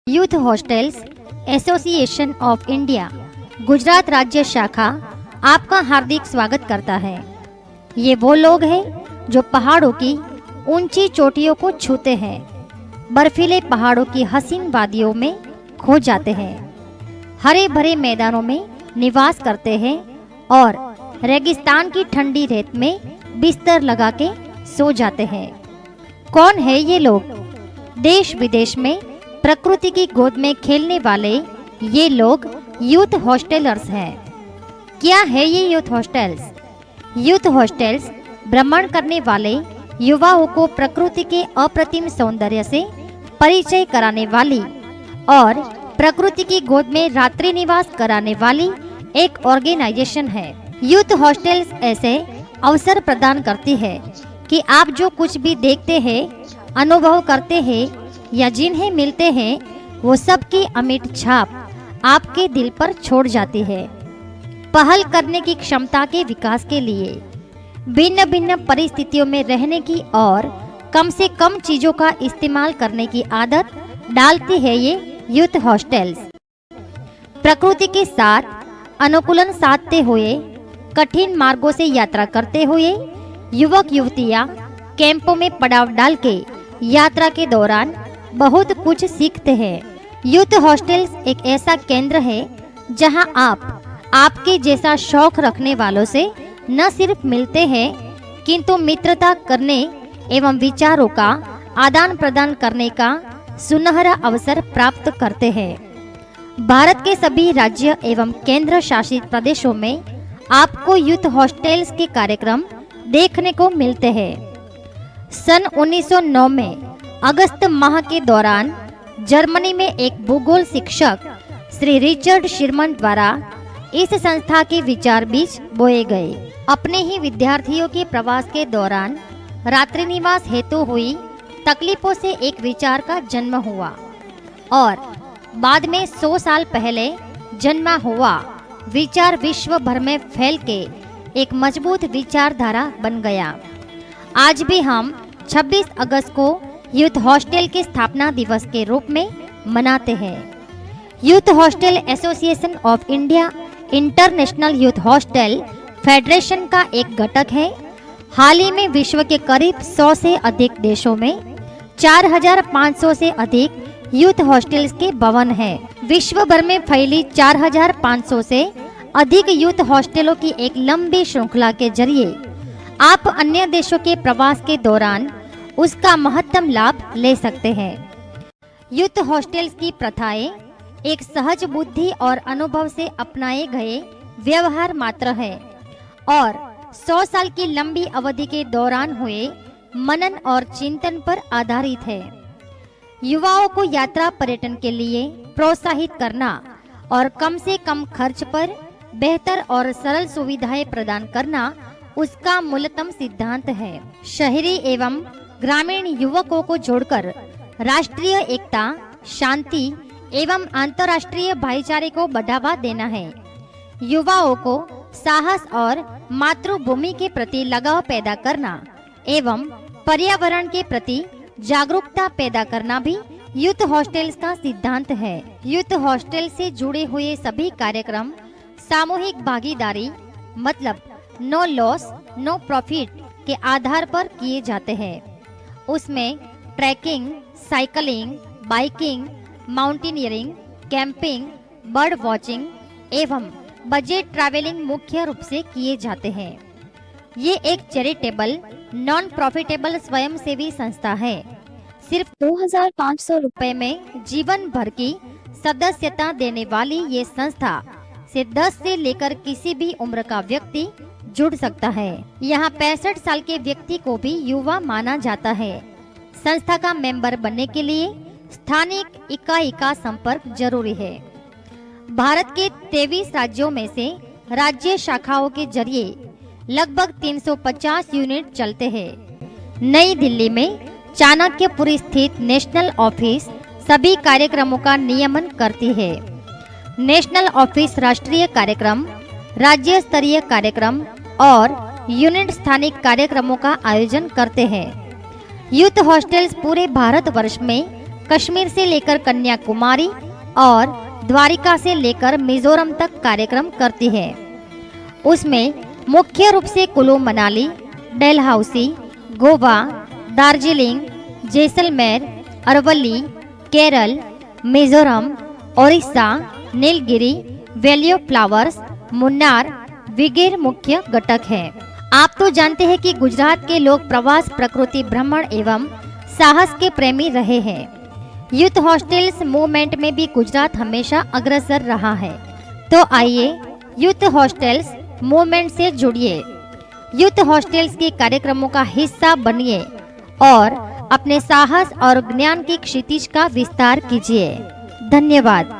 Youth hostels association of India Gujarat राज्य शाखा आपका हार्दिक स्वागत करता है। ये वो लोग हैं जो पहाड़ों की ऊंची चोटियों को छूते हैं, बर्फीले पहाड़ों की हसीन वादियों में खो जाते हैं, हरे भरे मैदानों में निवास करते हैं और रेगिस्तान की ठंडी रेत में बिस्तर लगा के सो जाते हैं। कौन है ये लोग? देश विदेश में प्रकृति की गोद में खेलने वाले ये लोग यूथ हॉस्टलर्स हैं। क्या है ये यूथ हॉस्टल्स? यूथ हॉस्टल्स भ्रमण करने वाले युवाओं को प्रकृति के अप्रतिम सौंदर्य से परिचय कराने वाली और प्रकृति की गोद में रात्रि निवास कराने वाली एक ऑर्गेनाइजेशन है। यूथ हॉस्टल्स ऐसे अवसर प्रदान करती है कि आप जो कुछ भी देखते हैं, अनुभव करते हैं या जिन्हें मिलते हैं, वो सब की अमिट छाप आपके दिल पर छोड़ जाती है। पहल करने की क्षमता के विकास के लिए भिन्न भिन्न परिस्थितियों में रहने की और कम से कम चीजों का इस्तेमाल करने की आदत डालती है ये यूथ हॉस्टल्स। प्रकृति के साथ अनुकूलन साधते हुए, कठिन मार्गों से यात्रा करते हुए युवक युवतियां कैंपों में पड़ाव डाल के यात्रा के दौरान बहुत कुछ सीखते हैं। यूथ हॉस्टल्स एक ऐसा केंद्र है जहां आप आपके जैसा शौक रखने वालों से न सिर्फ मिलते हैं किंतु मित्रता करने एवं विचारों का आदान प्रदान करने का सुनहरा अवसर प्राप्त करते हैं। भारत के सभी राज्य एवं केंद्र शासित प्रदेशों में आपको यूथ हॉस्टल्स के कार्यक्रम देखने को मिलते हैं। सन 1909 में अगस्त माह के दौरान जर्मनी में एक भूगोल शिक्षक श्री रिचर्ड शिरमन द्वारा इस संस्था के विचार बीज बोए गए। अपने ही विद्यार्थियों के प्रवास के दौरान रात्रि निवास हेतु हुई तकलीफों से एक विचार का जन्म हुआ और बाद में 100 साल पहले जन्मा हुआ विचार विश्व भर में फैल के एक मजबूत विचारधारा बन गया। आज भी हम 26 अगस्त को यूथ हॉस्टल के स्थापना दिवस के रूप में मनाते हैं। Youth hostel association of India international youth hostel federation का एक घटक है। हाल ही में विश्व के करीब 100 से अधिक देशों में 4500 से अधिक यूथ हॉस्टल्स के भवन हैं। विश्व भर में फैली 4500 से अधिक यूथ हॉस्टलों की एक लंबी श्रृंखला के जरिए आप अन्य देशों के प्रवास के दौरान उसका महत्तम लाभ ले सकते हैं। यूथ हॉस्टल्स की प्रथाएं एक सहज बुद्धि और अनुभव से अपनाए गए व्यवहार मात्र है और 100 साल की लंबी अवधि के दौरान हुए मनन और चिंतन पर आधारित है। युवाओं को यात्रा पर्यटन के लिए प्रोत्साहित करना और कम से कम खर्च पर बेहतर और सरल सुविधाएं प्रदान करना उसका मूलतम सिद्धांत है। शहरी एवं ग्रामीण युवकों को जोड़कर राष्ट्रीय एकता, शांति एवं अंतर्राष्ट्रीय भाईचारे को बढ़ावा देना है। युवाओं को साहस और मातृभूमि के प्रति लगाव पैदा करना एवं पर्यावरण के प्रति जागरूकता पैदा करना भी यूथ हॉस्टल्स का सिद्धांत है। यूथ हॉस्टल से जुड़े हुए सभी कार्यक्रम सामूहिक भागीदारी मतलब नो लॉस नो प्रॉफिट के आधार पर किए जाते हैं। उसमें trekking, cycling, biking, mountaineering, camping, bird watching एवं बजट ट्रैवलिंग मुख्य रूप से किए जाते हैं। ये एक चैरिटेबल नॉन प्रॉफिटेबल स्वयंसेवी संस्था है। सिर्फ 2500 रुपए में जीवन भर की सदस्यता देने वाली ये संस्था से 10 से लेकर किसी भी उम्र का व्यक्ति जुड़ सकता है। यहाँ 65 साल के व्यक्ति को भी युवा माना जाता है। संस्था का मेंबर बनने के लिए स्थानिक इकाई का संपर्क जरूरी है। भारत के 23 राज्यों में से राज्य शाखाओं के जरिए लगभग 350 यूनिट चलते हैं। नई दिल्ली में चाणक्यपुरी स्थित नेशनल ऑफिस सभी कार्यक्रमों का नियमन करती है। नेशनल ऑफिस राष्ट्रीय कार्यक्रम, राज्य स्तरीय कार्यक्रम और यूनिट स्थानिक कार्यक्रमों का आयोजन करते हैं। यूथ हॉस्टल्स पूरे भारतवर्ष में कश्मीर से लेकर कन्याकुमारी और द्वारिका से लेकर मिजोरम तक कार्यक्रम करती है। उसमें मुख्य रूप से Kullu Manali, Dalhousie, Goa, Darjeeling, Jaisalmer, Aravalli, Kerala, Mizoram, Odisha, Nilgiri, valley of flowers, Munnar वगैरह मुख्य घटक हैं। आप तो जानते हैं कि गुजरात के लोग प्रवास, प्रकृति भ्रमण एवं साहस के प्रेमी रहे हैं। यूथ हॉस्टल्स मूवमेंट में भी गुजरात हमेशा अग्रसर रहा है। तो आइए यूथ हॉस्टल्स मूवमेंट से जुड़िए, यूथ हॉस्टल्स के कार्यक्रमों का हिस्सा बनिए और अपने साहस और ज्ञान की क्षितिज का विस्तार कीजिए। धन्यवाद।